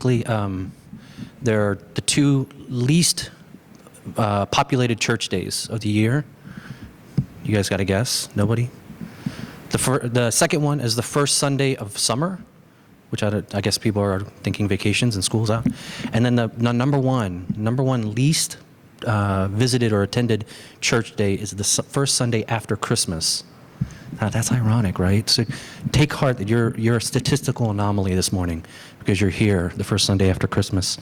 They're the two least populated church days of the year. You guys got a guess? Nobody? The second one is the first Sunday of summer, which I guess people are thinking vacations and school's out. And then the number one least visited or attended church day is the first Sunday after Christmas. Now, that's ironic, right? So take heart that you're a statistical anomaly this morning because you're here the first Sunday after Christmas.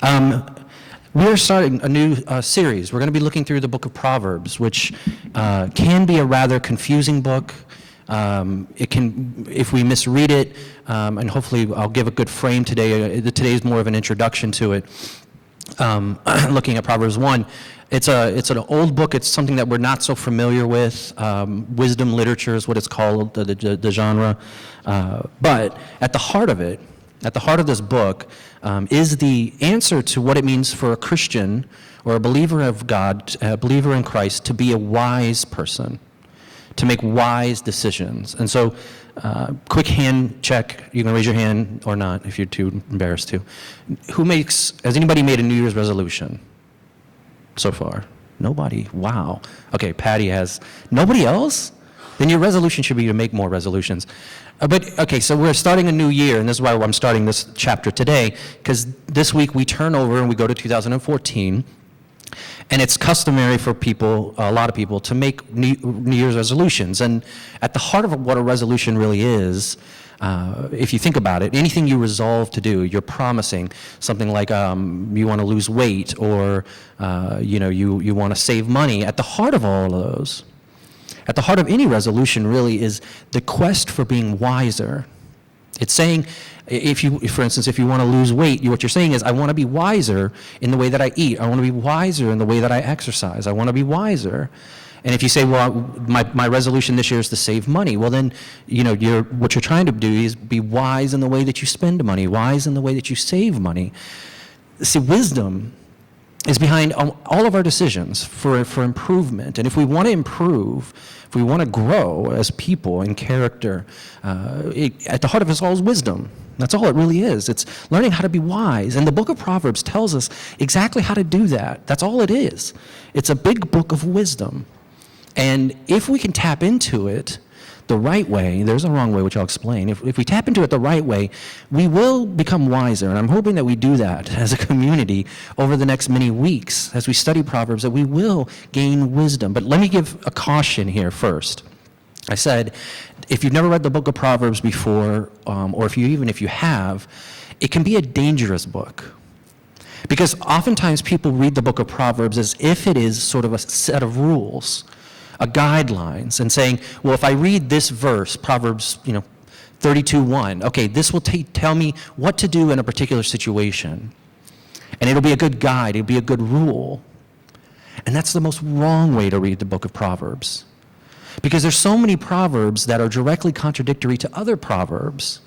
We are starting a new series. We're going to be looking through the book of Proverbs, which can be a rather confusing book. It can, if we misread it, and hopefully I'll give a good frame today. Today is more of an introduction to it. Looking at Proverbs 1, it's an old book. It's something that we're not so familiar with. Wisdom literature is what it's called, the genre. But at the heart of it, at the heart of this book, is the answer to what it means for a Christian or a believer of God, a believer in Christ, to be a wise person, to make wise decisions. And so, quick hand check. You can raise your hand or not if you're too embarrassed to. Has anybody made a New Year's resolution so far? Nobody. Wow. Okay, Patty has. Nobody else? Then your resolution should be to make more resolutions. Okay, so we're starting a new year, and this is why I'm starting this chapter today, because this week we turn over and we go to 2014. And it's customary for people, a lot of people, to make New Year's resolutions. And at the heart of what a resolution really is, if you think about it, anything you resolve to do, you're promising something like you want to lose weight, or you want to save money. At the heart of all of those, at the heart of any resolution really is the quest for being wiser. It's saying, for instance, if you want to lose weight, what you're saying is, I want to be wiser in the way that I eat. I want to be wiser in the way that I exercise. I want to be wiser. And if you say, well, my resolution this year is to save money, well then, what you're trying to do is be wise in the way that you spend money, wise in the way that you save money. See, wisdom is behind all of our decisions for improvement. And if we want to improve, if we want to grow as people in character, at the heart of it all is wisdom. That's all it really is. It's learning how to be wise. And the book of Proverbs tells us exactly how to do that. That's all it is. It's a big book of wisdom. And if we can tap into it the right way, there's a wrong way, which I'll explain. If we tap into it the right way, we will become wiser. And I'm hoping that we do that as a community over the next many weeks as we study Proverbs, that we will gain wisdom. But let me give a caution here first. I said, if you've never read the book of Proverbs before, or if you have, it can be a dangerous book. Because oftentimes people read the book of Proverbs as if it is sort of a set of rules, guidelines, and saying, well, if I read this verse, Proverbs 32:1, okay, this will tell me what to do in a particular situation. And it'll be a good guide, it'll be a good rule. And that's the most wrong way to read the book of Proverbs. Because there's so many Proverbs that are directly contradictory to other Proverbs.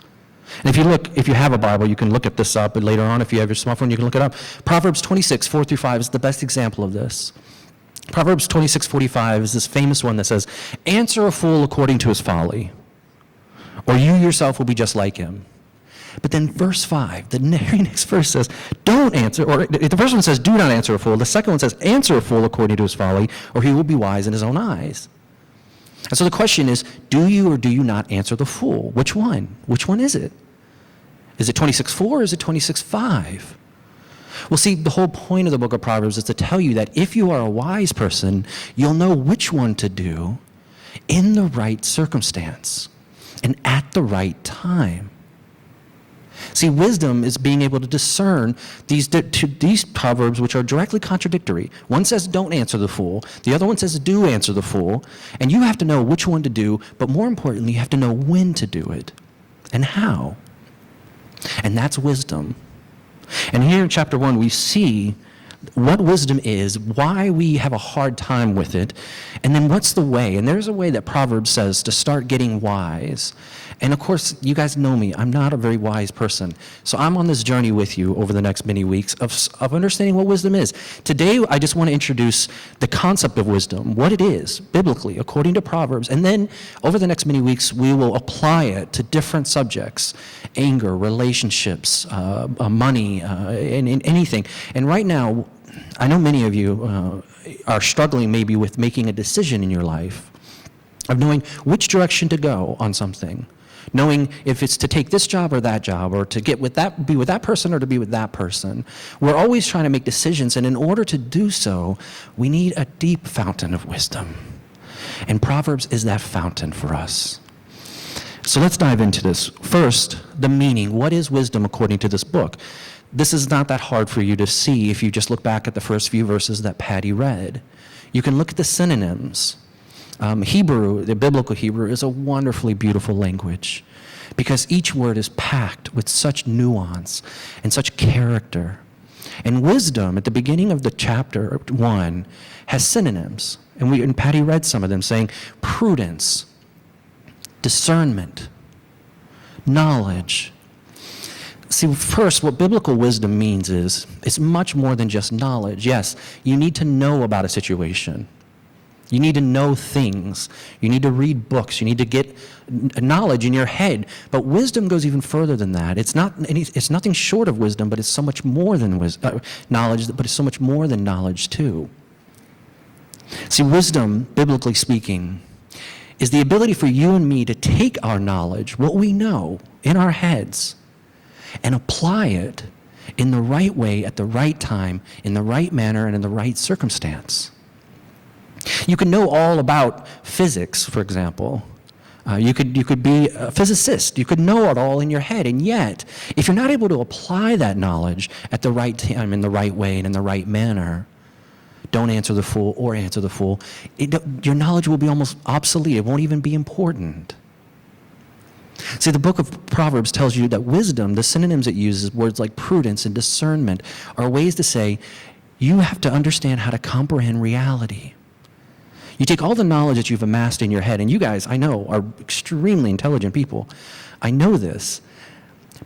And if you have a Bible, you can look at this up, and later on, if you have your smartphone, you can look it up. Proverbs 26:4-5 is the best example of this. Proverbs 26:45 is this famous one that says, answer a fool according to his folly, or you yourself will be just like him. But then verse 5, the very next verse says, don't answer, or the first one says, do not answer a fool. The second one says, answer a fool according to his folly, or he will be wise in his own eyes. And so the question is, do you or do you not answer the fool? Which one? Which one is it? Is it 26:4 or is it 26:5? Well, see, the whole point of the book of Proverbs is to tell you that if you are a wise person, you'll know which one to do in the right circumstance and at the right time. See, wisdom is being able to discern these proverbs which are directly contradictory. One says, don't answer the fool. The other one says, do answer the fool. And you have to know which one to do, but more importantly, you have to know when to do it and how. And that's wisdom. And here in chapter 1, we see what wisdom is, why we have a hard time with it, and then what's the way. And there's a way that Proverbs says to start getting wise. And of course, you guys know me, I'm not a very wise person. So I'm on this journey with you over the next many weeks of understanding what wisdom is. Today, I just want to introduce the concept of wisdom, what it is, biblically, according to Proverbs. And then over the next many weeks, we will apply it to different subjects, anger, relationships, money, and anything. And right now, I know many of you are struggling maybe with making a decision in your life, of knowing which direction to go on something. Knowing if it's to take this job or that job, or to get with that, be with that person or to be with that person. We're always trying to make decisions, and in order to do so, we need a deep fountain of wisdom. And Proverbs is that fountain for us. So let's dive into this. First, the meaning. What is wisdom according to this book? This is not that hard for you to see if you just look back at the first few verses that Patty read. You can look at the synonyms. Hebrew, the biblical Hebrew, is a wonderfully beautiful language because each word is packed with such nuance and such character. And wisdom, at the beginning of the chapter 1, has synonyms. And Patty read some of them, saying prudence, discernment, knowledge. See, first, what biblical wisdom means is it's much more than just knowledge. Yes, you need to know about a situation. You need to know things. You need to read books. You need to get knowledge in your head. But wisdom goes even further than that. It's nothing short of wisdom, but it's so much more than knowledge, but it's so much more than knowledge too. See, wisdom, biblically speaking, is the ability for you and me to take our knowledge, what we know in our heads, and apply it in the right way, at the right time, in the right manner, and in the right circumstance. You can know all about physics, for example. You could be a physicist. You could know it all in your head. And yet, if you're not able to apply that knowledge at the right time, in the right way, and in the right manner, don't answer the fool or answer the fool, your knowledge will be almost obsolete. It won't even be important. See, the book of Proverbs tells you that wisdom, the synonyms it uses, words like prudence and discernment, are ways to say you have to understand how to comprehend reality. You take all the knowledge that you've amassed in your head, and you guys, I know, are extremely intelligent people. I know this.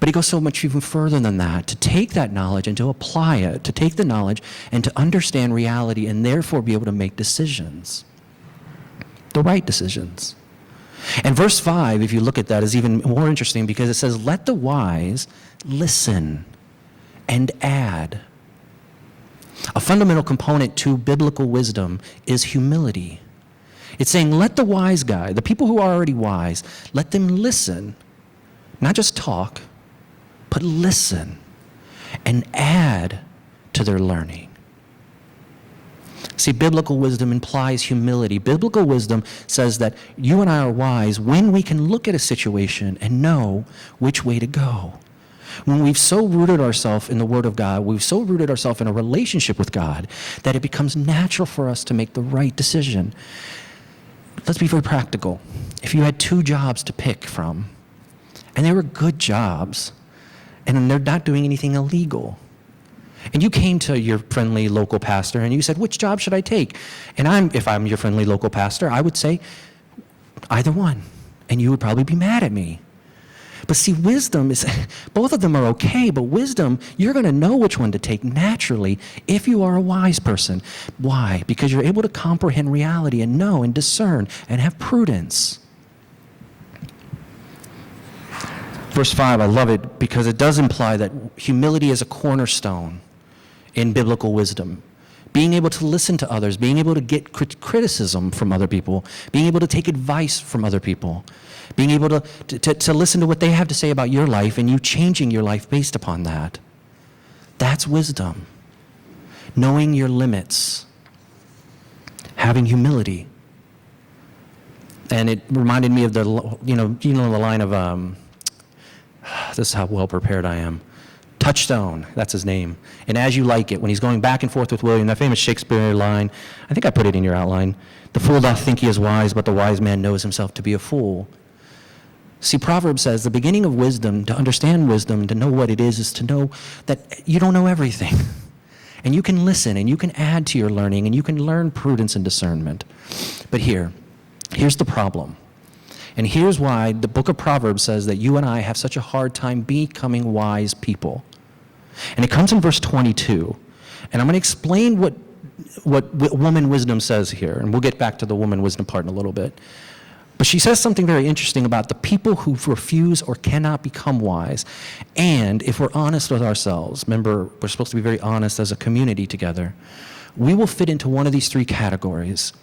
But it goes so much even further than that, to take that knowledge and to apply it, to take the knowledge and to understand reality and therefore be able to make decisions, the right decisions. And verse 5, if you look at that, is even more interesting because it says, let the wise listen and add. A fundamental component to biblical wisdom is humility. It's saying, let the wise guy, the people who are already wise, let them listen, not just talk, but listen and add to their learning. See, biblical wisdom implies humility. Biblical wisdom says that you and I are wise when we can look at a situation and know which way to go. When we've so rooted ourselves in the Word of God, we've so rooted ourselves in a relationship with God that it becomes natural for us to make the right decision. Let's be very practical. If you had 2 jobs to pick from, and they were good jobs, and they're not doing anything illegal, and you came to your friendly local pastor and you said, which job should I take? And if I'm your friendly local pastor, I would say, either one. And you would probably be mad at me. But see, wisdom is, both of them are okay, but wisdom, you're going to know which one to take naturally if you are a wise person. Why? Because you're able to comprehend reality and know and discern and have prudence. Verse 5, I love it because it does imply that humility is a cornerstone in biblical wisdom. Being able to listen to others, being able to get criticism from other people, being able to take advice from other people, being able to listen to what they have to say about your life and you changing your life based upon that. That's wisdom. Knowing your limits, having humility. And it reminded me of the line of, this is how well prepared I am. Touchstone, that's his name. And As You Like It, when he's going back and forth with William, that famous Shakespeare line, I think I put it in your outline. The fool doth think he is wise, but the wise man knows himself to be a fool. See, Proverbs says the beginning of wisdom, to understand wisdom, to know what it is to know that you don't know everything. And you can listen, and you can add to your learning, and you can learn prudence and discernment. But here's the problem. And here's why the book of Proverbs says that you and I have such a hard time becoming wise people. And it comes in verse 22. And I'm going to explain what woman wisdom says here. And we'll get back to the woman wisdom part in a little bit. But she says something very interesting about the people who refuse or cannot become wise. And if we're honest with ourselves, remember, we're supposed to be very honest as a community together, we will fit into one of these three categories.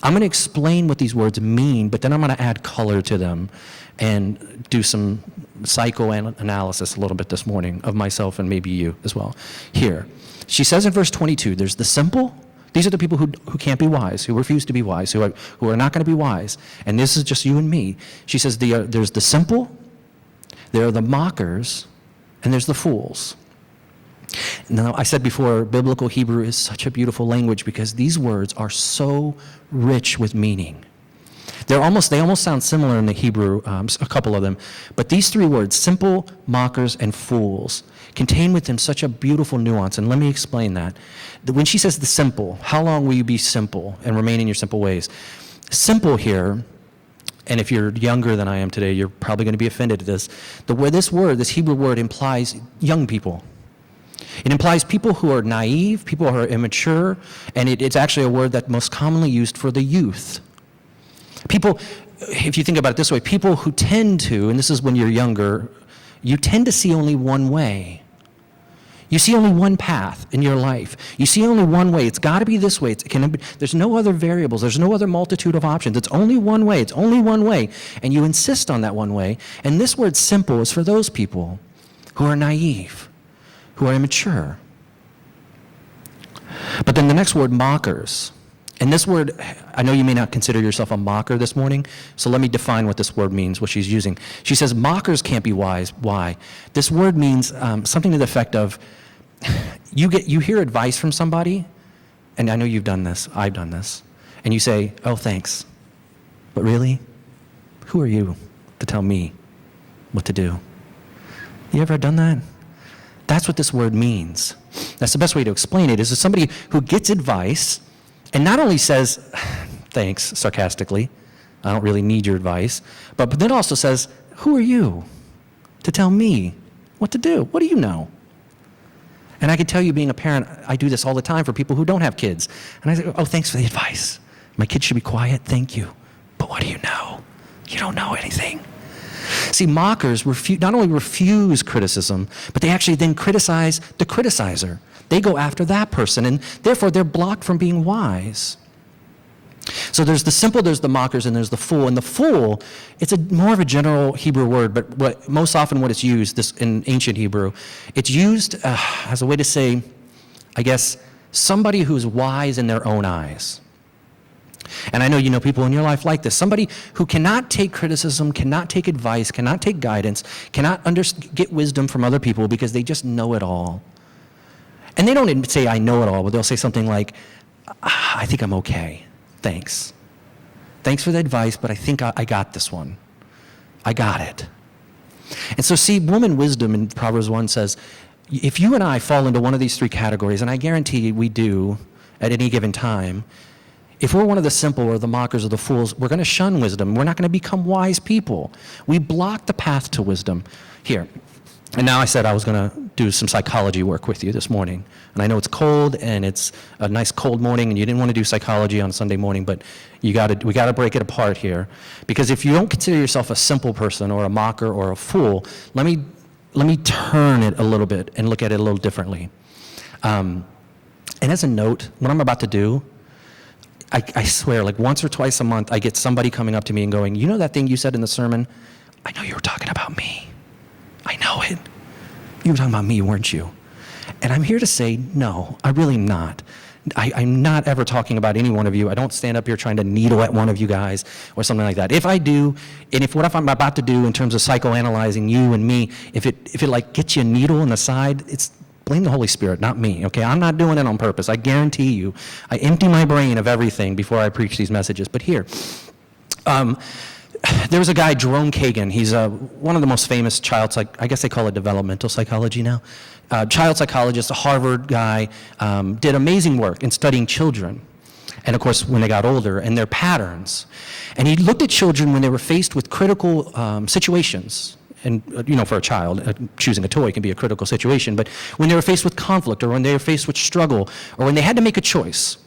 I'm going to explain what these words mean, but then I'm going to add color to them and do some psychoanalysis a little bit this morning of myself and maybe you as well. Here, she says in verse 22, there's the simple. These are the people who can't be wise, who refuse to be wise, who are not going to be wise. And this is just you and me. She says there's the simple, there are the mockers, and there's the fools. Now, I said before, biblical Hebrew is such a beautiful language because these words are so rich with meaning. They almost sound similar in the Hebrew, a couple of them. But these three words, simple, mockers, and fools, contain within such a beautiful nuance. And let me explain that. When she says the simple, how long will you be simple and remain in your simple ways? Simple here, and if you're younger than I am today, you're probably going to be offended at this. This Hebrew word implies young people. It implies people who are naive, people who are immature, and it's actually a word that's most commonly used for the youth. People, if you think about it this way, people who tend to, and this is when you're younger, you tend to see only one way. You see only one path in your life. You see only one way. It's got to be this way. There's no other variables. There's no other multitude of options. It's only one way. It's only one way. And you insist on that one way. And this word simple is for those people who are naive, who are immature. But then the next word, mockers. And this word, I know you may not consider yourself a mocker this morning, so let me define what this word means, what she's using. She says mockers can't be wise. Why? This word means something to the effect of, you hear advice from somebody, and I know you've done this, I've done this, and you say, oh, thanks. But really? Who are you to tell me what to do? You ever done that? That's what this word means. That's the best way to explain it, is somebody who gets advice and not only says, thanks, sarcastically, I don't really need your advice, but then also says, who are you to tell me what to do? What do you know? And I can tell you, being a parent, I do this all the time for people who don't have kids. And I say, oh, thanks for the advice. My kids should be quiet, thank you. But what do you know? You don't know anything. See, mockers not only refuse criticism, but they actually then criticize the criticizer. They go after that person, and therefore they're blocked from being wise. So there's the simple, there's the mockers, and there's the fool. And the fool, it's more of a general Hebrew word, but most often what it's used in ancient Hebrew, it's used as a way to say, I guess, somebody who's wise in their own eyes. And I know you know people in your life like this. Somebody who cannot take criticism, cannot take advice, cannot take guidance, cannot get wisdom from other people because they just know it all. And they don't say, I know it all, but they'll say something like, I think I'm okay. Thanks. Thanks for the advice, but I think I got this one. I got it. And so see, woman wisdom in Proverbs 1 says, if you and I fall into one of these three categories, and I guarantee we do at any given time, if we're one of the simple or the mockers or the fools, we're going to shun wisdom. We're not going to become wise people. We block the path to wisdom. Here. And now I said I was going to do some psychology work with you this morning. And I know it's cold and it's a nice cold morning and you didn't want to do psychology on Sunday morning, but we got to break it apart here. Because if you don't consider yourself a simple person or a mocker or a fool, let me turn it a little bit and look at it a little differently. And as a note, what I'm about to do, I swear, like once or twice a month, I get somebody coming up to me and going, you know that thing you said in the sermon? I know you were talking about me. I know it. You were talking about me, weren't you? And I'm here to say, no, I really am not. I'm not ever talking about any one of you. I don't stand up here trying to needle at one of you guys or something like that. If I do, and if what I'm about to do in terms of psychoanalyzing you and me, if it like gets you a needle in the side, it's blame the Holy Spirit, not me, okay? I'm not doing it on purpose. I guarantee you. I empty my brain of everything before I preach these messages. But here, there was a guy, Jerome Kagan. He's one of the most famous I guess they call it developmental psychology now. child psychologist, a Harvard guy, did amazing work in studying children. And of course, when they got older, and their patterns. And he looked at children when they were faced with critical situations. And, for a child, choosing a toy can be a critical situation. But when they were faced with conflict, or when they were faced with struggle, or when they had to make a choice,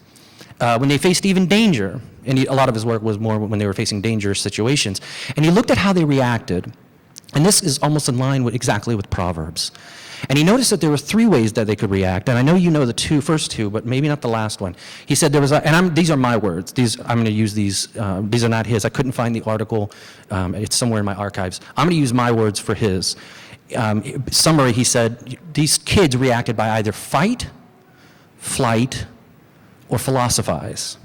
when they faced even danger, and a lot of his work was more when they were facing dangerous situations. And he looked at how they reacted. And this is almost in line exactly with Proverbs. And he noticed that there were 3 ways that they could react. And I know you know the first two, but maybe not the last one. He said there was, these are my words. I'm going to use these. These are not his. I couldn't find the article. It's somewhere in my archives. I'm going to use my words for his. Summary, he said, these kids reacted by either fight, flight, or philosophize.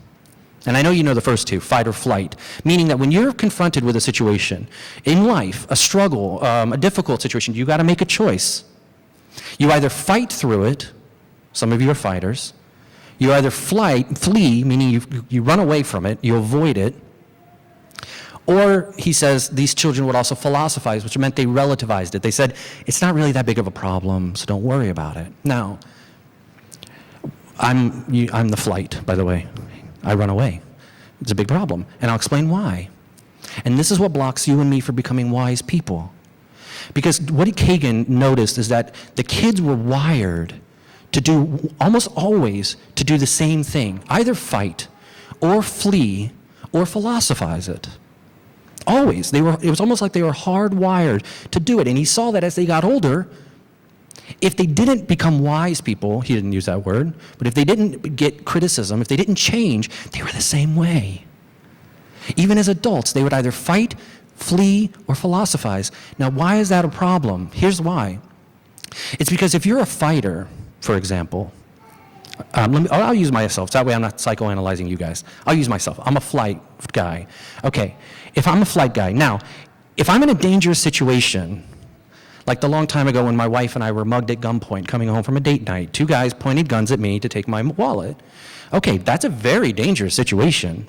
And I know you know the first two, fight or flight, meaning that when you're confronted with a situation in life, a struggle, a difficult situation, you got to make a choice. You either fight through it, some of you are fighters, you either flee, meaning you run away from it, you avoid it, or he says these children would also philosophize, which meant they relativized it. They said, it's not really that big of a problem, so don't worry about it. Now, I'm the flight, by the way. I run away. It's a big problem, and I'll explain why. And this is what blocks you and me from becoming wise people. Because what Kagan noticed is that the kids were wired to do, almost always, to do the same thing. Either fight, or flee, or philosophize it. Always. It was almost like they were hardwired to do it. And he saw that as they got older, if they didn't become wise people, he didn't use that word, but if they didn't get criticism, if they didn't change, they were the same way. Even as adults, they would either fight, flee, or philosophize. Now, why is that a problem? Here's why. It's because if you're a fighter, for example, I'll use myself, so that way I'm not psychoanalyzing you guys. I'll use myself. I'm a flight guy. Okay, if I'm a flight guy, now, if I'm in a dangerous situation, like the long time ago when my wife and I were mugged at gunpoint coming home from a date night, 2 guys pointed guns at me to take my wallet. Okay, that's a very dangerous situation.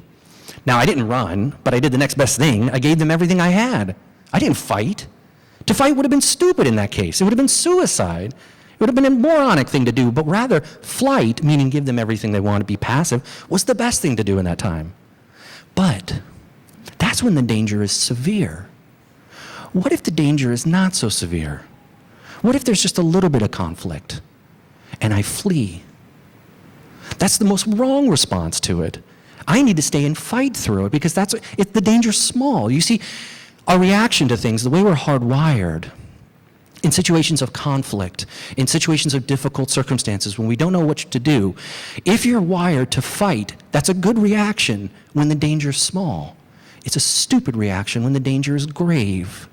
Now, I didn't run, but I did the next best thing. I gave them everything I had. I didn't fight. To fight would have been stupid in that case. It would have been suicide. It would have been a moronic thing to do, but rather flight, meaning give them everything they want to be passive, was the best thing to do in that time. But that's when the danger is severe. What if the danger is not so severe? What if there's just a little bit of conflict and I flee? That's the most wrong response to it. I need to stay and fight through it because the danger's small. You see, our reaction to things, the way we're hardwired, in situations of conflict, in situations of difficult circumstances, when we don't know what to do, if you're wired to fight, that's a good reaction when the danger's small. It's a stupid reaction when the danger is grave.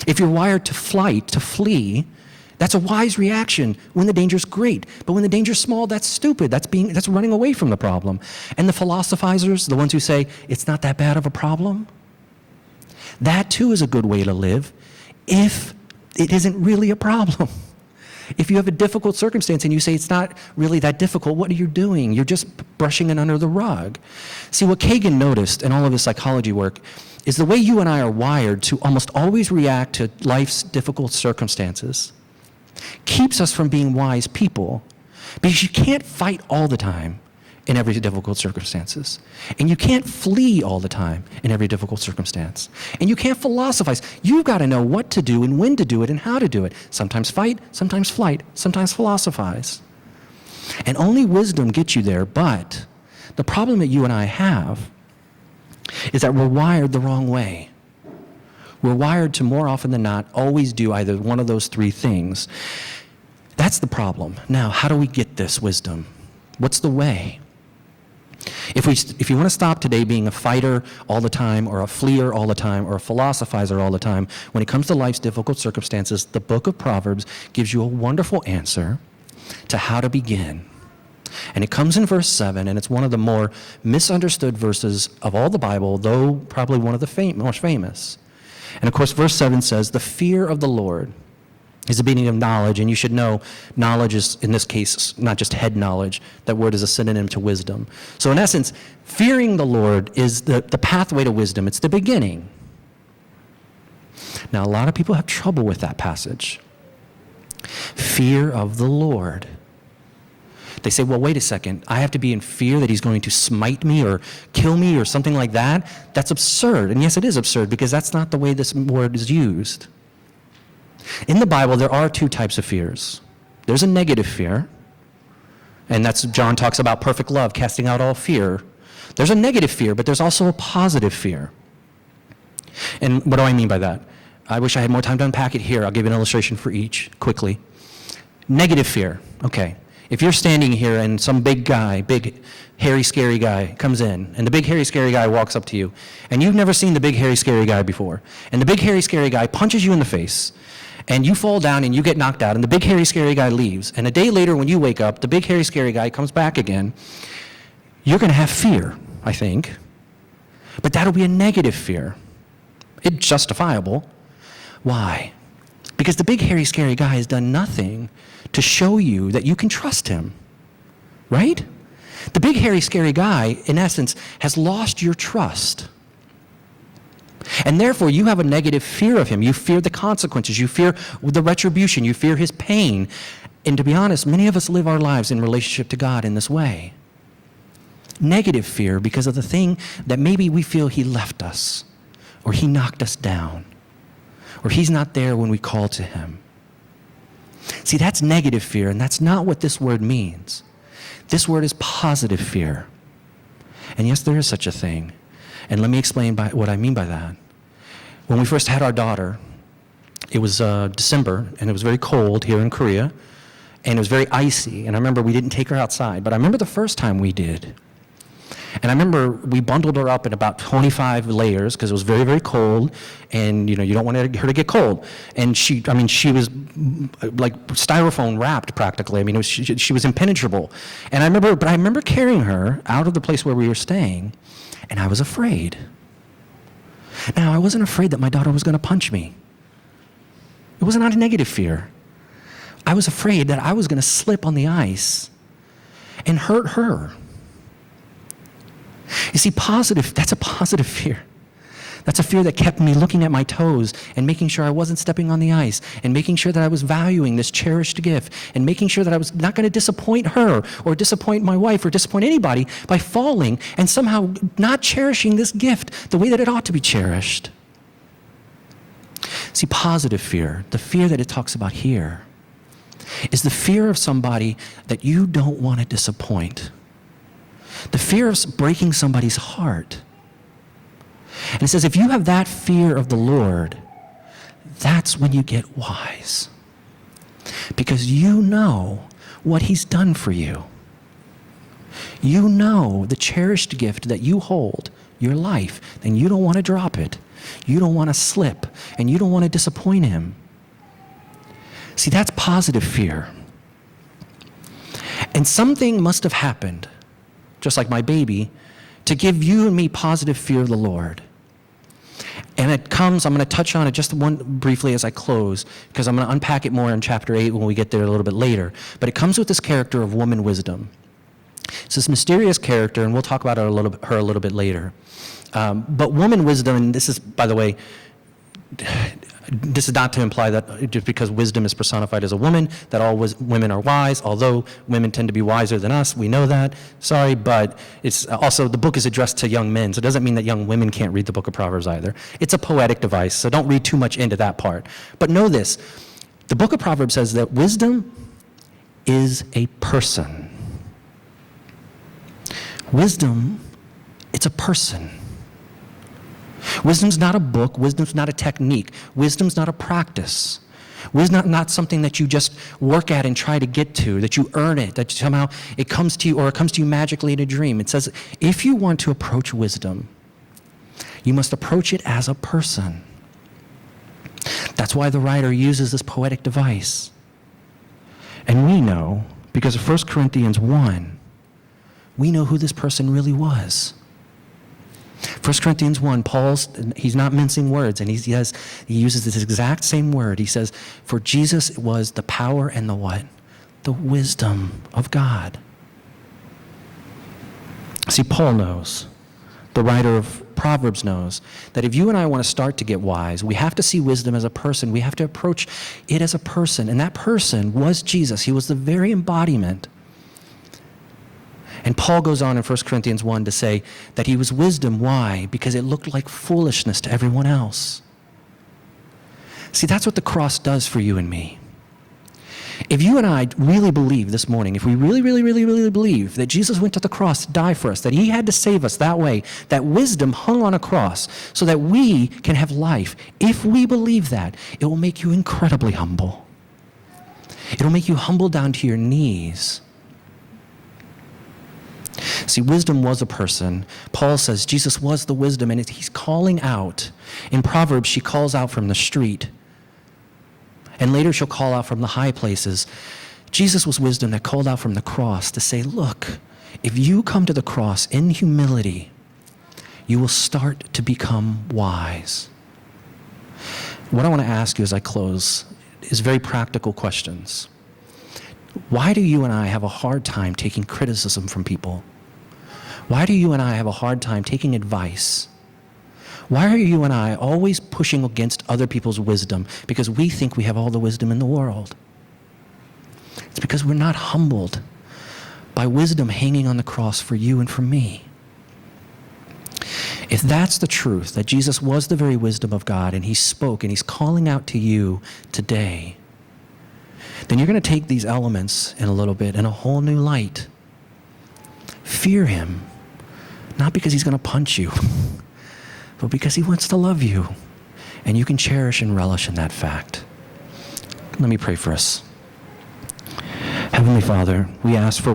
If you're wired to flee, that's a wise reaction when the danger's great. But when the danger's small, that's stupid. That's running away from the problem. And the philosophizers, the ones who say, it's not that bad of a problem, that too is a good way to live if it isn't really a problem. If you have a difficult circumstance and you say it's not really that difficult, what are you doing? You're just brushing it under the rug. See, what Kagan noticed in all of his psychology work is the way you and I are wired to almost always react to life's difficult circumstances keeps us from being wise people, because you can't fight all the time in every difficult circumstances, and you can't flee all the time in every difficult circumstance, and you can't philosophize. You've got to know what to do and when to do it and how to do it. Sometimes fight, sometimes flight, sometimes philosophize. And only wisdom gets you there, but the problem that you and I have is that we're wired the wrong way. We're wired to, more often than not, always do either one of those 3 things. That's the problem. Now, how do we get this wisdom? What's the way? If you want to stop today being a fighter all the time, or a fleer all the time, or a philosophizer all the time, when it comes to life's difficult circumstances, the book of Proverbs gives you a wonderful answer to how to begin. And it comes in verse 7, and it's one of the more misunderstood verses of all the Bible, though probably one of the most famous. And of course, verse 7 says, the fear of the Lord is the beginning of knowledge, and you should know knowledge is, in this case, not just head knowledge. That word is a synonym to wisdom. So in essence, fearing the Lord is the pathway to wisdom. It's the beginning. Now, a lot of people have trouble with that passage. Fear of the Lord. They say, well, wait a second. I have to be in fear that he's going to smite me or kill me or something like that? That's absurd. And yes, it is absurd because that's not the way this word is used. In the Bible, there are two types of fears. There's a negative fear, and that's John talks about perfect love, casting out all fear. There's a negative fear, but there's also a positive fear. And what do I mean by that? I wish I had more time to unpack it here. I'll give you an illustration for each quickly. Negative fear. Okay. If you're standing here and some big guy, big, hairy, scary guy comes in, and the big, hairy, scary guy walks up to you, and you've never seen the big, hairy, scary guy before, and the big, hairy, scary guy punches you in the face, and you fall down and you get knocked out, and the big, hairy, scary guy leaves, and a day later when you wake up, the big, hairy, scary guy comes back again, you're going to have fear, I think. But that'll be a negative fear. It's justifiable. Why? Because the big, hairy, scary guy has done nothing to show you that you can trust him, right? The big, hairy, scary guy, in essence, has lost your trust. And therefore, you have a negative fear of him. You fear the consequences. You fear the retribution. You fear his pain. And to be honest, many of us live our lives in relationship to God in this way. Negative fear because of the thing that maybe we feel he left us, or he knocked us down, or he's not there when we call to him. See, that's negative fear, and that's not what this word means. This word is positive fear. And yes, there is such a thing. And let me explain what I mean by that. When we first had our daughter, it was December, and it was very cold here in Korea, and it was very icy. And I remember we didn't take her outside, but I remember the first time we did. And I remember we bundled her up in about 25 layers because it was very, very cold, and you don't want her to get cold. And she was like styrofoam wrapped practically. I mean, she was impenetrable. And I remember carrying her out of the place where we were staying, and I was afraid. Now, I wasn't afraid that my daughter was going to punch me. It was not a negative fear. I was afraid that I was going to slip on the ice and hurt her. You see, that's a positive fear. That's a fear that kept me looking at my toes and making sure I wasn't stepping on the ice and making sure that I was valuing this cherished gift and making sure that I was not going to disappoint her or disappoint my wife or disappoint anybody by falling and somehow not cherishing this gift the way that it ought to be cherished. See, positive fear, the fear that it talks about here, is the fear of somebody that you don't want to disappoint. The fear of breaking somebody's heart. And it says if you have that fear of the Lord, that's when you get wise. Because you know what he's done for you. You know the cherished gift that you hold, your life, and you don't want to drop it. You don't want to slip, and you don't want to disappoint him. See, that's positive fear. And something must have happened, just like my baby, to give you and me positive fear of the Lord. And it comes, I'm going to touch on it just briefly as I close, because I'm going to unpack it more in chapter 8 when we get there a little bit later. But it comes with this character of woman wisdom. It's this mysterious character, and we'll talk about her a little bit later. But woman wisdom, and this is, by the way, this is not to imply that just because wisdom is personified as a woman, that all women are wise, although women tend to be wiser than us. We know that. Sorry, but it's also, the book is addressed to young men, so it doesn't mean that young women can't read the book of Proverbs either. It's a poetic device, so don't read too much into that part. But know this, the book of Proverbs says that wisdom is a person. Wisdom, it's a person. Wisdom's not a book. Wisdom's not a technique. Wisdom's not a practice. Wisdom's not something that you just work at and try to get to, that you earn it, that somehow it comes to you, or it comes to you magically in a dream. It says, if you want to approach wisdom, you must approach it as a person. That's why the writer uses this poetic device. And we know, because of 1 Corinthians 1, we know who this person really was. 1 Corinthians 1, he's not mincing words, and he uses this exact same word. He says, for Jesus was the power and the what? The wisdom of God. See, Paul knows The writer of Proverbs knows that if you and I want to start to get wise, we have to see wisdom as a person. We have to approach it as a person. And that person was Jesus. He was the very embodiment. And Paul goes on in 1 Corinthians 1 to say that he was wisdom. Why? Because it looked like foolishness to everyone else. See, that's what the cross does for you and me. If you and I really believe this morning, if we really, really, really, really believe that Jesus went to the cross to die for us, that he had to save us that way, that wisdom hung on a cross so that we can have life, if we believe that, it will make you incredibly humble. It will make you humble down to your knees. See, wisdom was a person. Paul says Jesus was the wisdom, and he's calling out. In Proverbs, she calls out from the street. And later she'll call out from the high places. Jesus was wisdom that called out from the cross to say, look, if you come to the cross in humility, you will start to become wise. What I want to ask you as I close is very practical questions. Why do you and I have a hard time taking criticism from people? Why do you and I have a hard time taking advice? Why are you and I always pushing against other people's wisdom? Because we think we have all the wisdom in the world. It's because we're not humbled by wisdom hanging on the cross for you and for me. If that's the truth, that Jesus was the very wisdom of God, and he spoke, and he's calling out to you today, then you're going to take these elements in a little bit in a whole new light. Fear him, not because he's going to punch you, but because he wants to love you, and you can cherish and relish in that fact. Let me pray for us. Heavenly Father, we ask for